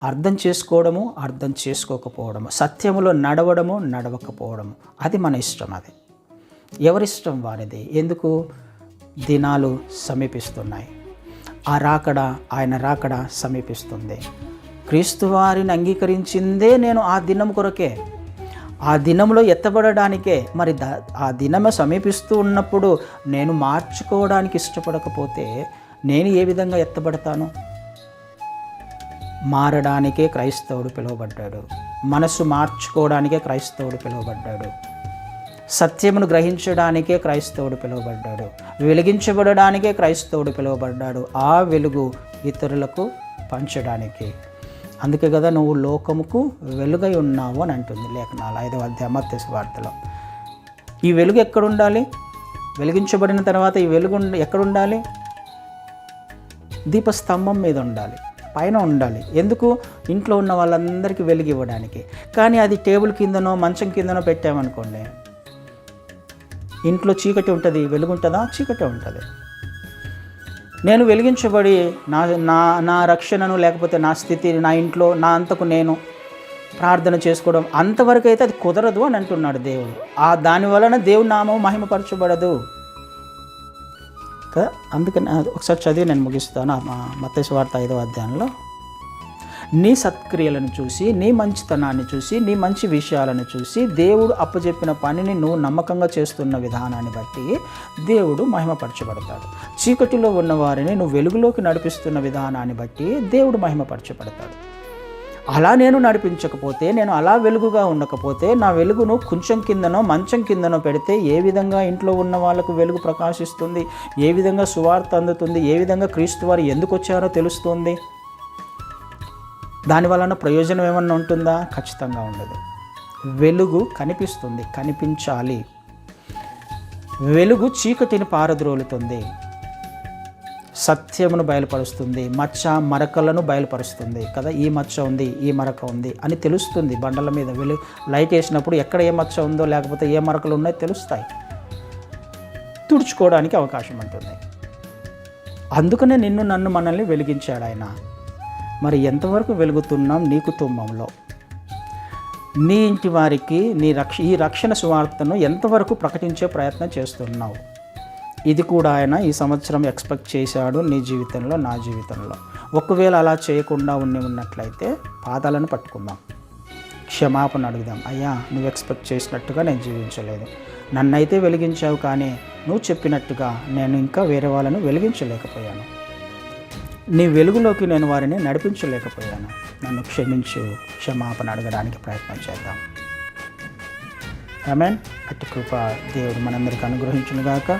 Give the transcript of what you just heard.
అర్థం చేసుకోవడము, అర్థం చేసుకోకపోవడము, సత్యములో నడవడము, నడవకపోవడము, అది మన ఇష్టం. అది ఎవరిష్టం వారిది. ఎందుకు? దినాలు సమీపిస్తున్నాయి. ఆయన రాకడ సమీపిస్తుంది. క్రీస్తు వారిని అంగీకరించిందే నేను ఆ దినం కొరకే, ఆ దినంలో ఎత్తబడడానికే. మరి ఆ దినము సమీపిస్తూ ఉన్నప్పుడు నేను మార్చుకోవడానికి ఇష్టపడకపోతే నేను ఏ విధంగా ఎత్తబడతాను? మారడానికే క్రైస్తవుడు పిలువబడ్డాడు. మనసు మార్చుకోవడానికే క్రైస్తవుడు పిలువబడ్డాడు. సత్యమును గ్రహించడానికే క్రైస్తవుడు పిలువబడ్డాడు. వెలిగించబడడానికే క్రైస్తవుడు పిలువబడ్డాడు. ఆ వెలుగు ఇతరులకు పంచడానికి. అందుకే కదా నువ్వు లోకముకు వెలుగై ఉన్నావు అని అంటుంది లేఖనాలు 5వ అధ్యాయం మత్తయి సువార్తలో. ఈ వెలుగు ఎక్కడుండాలి? వెలిగించబడిన తర్వాత ఈ వెలుగు ఎక్కడుండాలి? దీపస్తంభం మీద ఉండాలి, పైన ఉండాలి. ఎందుకు? ఇంట్లో ఉన్న వాళ్ళందరికీ వెలుగు ఇవ్వడానికి. కానీ అది టేబుల్ కిందనో మంచం కిందనో పెట్టామనుకోండి, ఇంట్లో చీకటి ఉంటుంది, వెలుగు ఉంటుందా? చీకటి ఉంటుంది. నేను వెలిగించబడి నా రక్షణను, లేకపోతే నా స్థితి, నా ఇంట్లో నా అంతకు నేను ప్రార్థన చేసుకోవడం అంతవరకు అయితే అది కుదరదు అని అంటున్నాడు దేవుడు. దాని వలన దేవుని నామం మహిమపరచబడదు కదా. అందుకని ఒకసారి చదివి నేను ముగిస్తాను. మత్తయి సువార్త 5వ అధ్యాయంలో, నీ సత్క్రియలను చూసి, నీ మంచితనాన్ని చూసి, నీ మంచి విషయాలను చూసి, దేవుడు అప్పచెప్పిన పనిని నువ్వు నమ్మకంగా చేస్తున్న విధానాన్ని బట్టి దేవుడు మహిమపరచబడతాడు. చీకటిలో ఉన్న వారిని నువ్వు వెలుగులోకి నడిపిస్తున్న విధానాన్ని బట్టి దేవుడు మహిమపరచబడతాడు. అలా నేను నడిపించకపోతే, నేను అలా వెలుగుగా ఉండకపోతే, నా వెలుగును కొంచెం కిందనో మంచం కిందనో పెడితే ఏ విధంగా ఇంట్లో ఉన్న వాళ్ళకు వెలుగు ప్రకాశిస్తుంది? ఏ విధంగా సువార్త అందుతుంది? ఏ విధంగా క్రీస్తు వారు ఎందుకు వచ్చారో తెలుస్తుంది? దాని వలన ప్రయోజనం ఏమన్నా ఉంటుందా? ఖచ్చితంగా ఉండదు. వెలుగు కనిపిస్తుంది, కనిపించాలి. వెలుగు చీకటిని పారద్రోలుతుంది, సత్యమును బయలుపరుస్తుంది, మచ్చ మరకలను బయలుపరుస్తుంది కదా. ఈ మచ్చ ఉంది, ఈ మరక ఉంది అని తెలుస్తుంది. బండల మీద లైట్ వేసినప్పుడు ఎక్కడ ఏ మచ్చ ఉందో, లేకపోతే ఏ మరకలు ఉన్నాయో తెలుస్తాయి. తుడుచుకోవడానికి అవకాశం ఉంటుంది. అందుకనే నన్ను మనల్ని వెలిగించాడు ఆయన. మరి ఎంతవరకు వెలుగుతున్నాం నీ కుటుంబంలో? నీ ఇంటి వారికి ఈ రక్షణ సువార్తను ఎంతవరకు ప్రకటించే ప్రయత్నం చేస్తున్నావు? ఇది కూడా ఆయన ఈ సంవత్సరం ఎక్స్పెక్ట్ చేశాడు నీ జీవితంలో, నా జీవితంలో. ఒకవేళ అలా చేయకుండా ఉన్నట్లయితే పాదాలను పట్టుకుందాం, క్షమాపణ అడుగుదాం. అయ్యా, నువ్వు ఎక్స్పెక్ట్ చేసినట్టుగా నేను జీవించలేదు, నన్నైతే వెలిగించావు, కానీ నువ్వు చెప్పినట్టుగా నేను ఇంకా వేరే వాళ్ళను వెలిగించలేకపోయాను, నీ వెలుగులోకి నేను వారిని నడిపించలేకపోయాను, నన్ను క్షమించు. క్షమాపణ అడగడానికి ప్రయత్నం చేద్దాం. ఆమేన్. అట్టి కృప దేవుడు మనందరికీ అనుగ్రహించును గాక.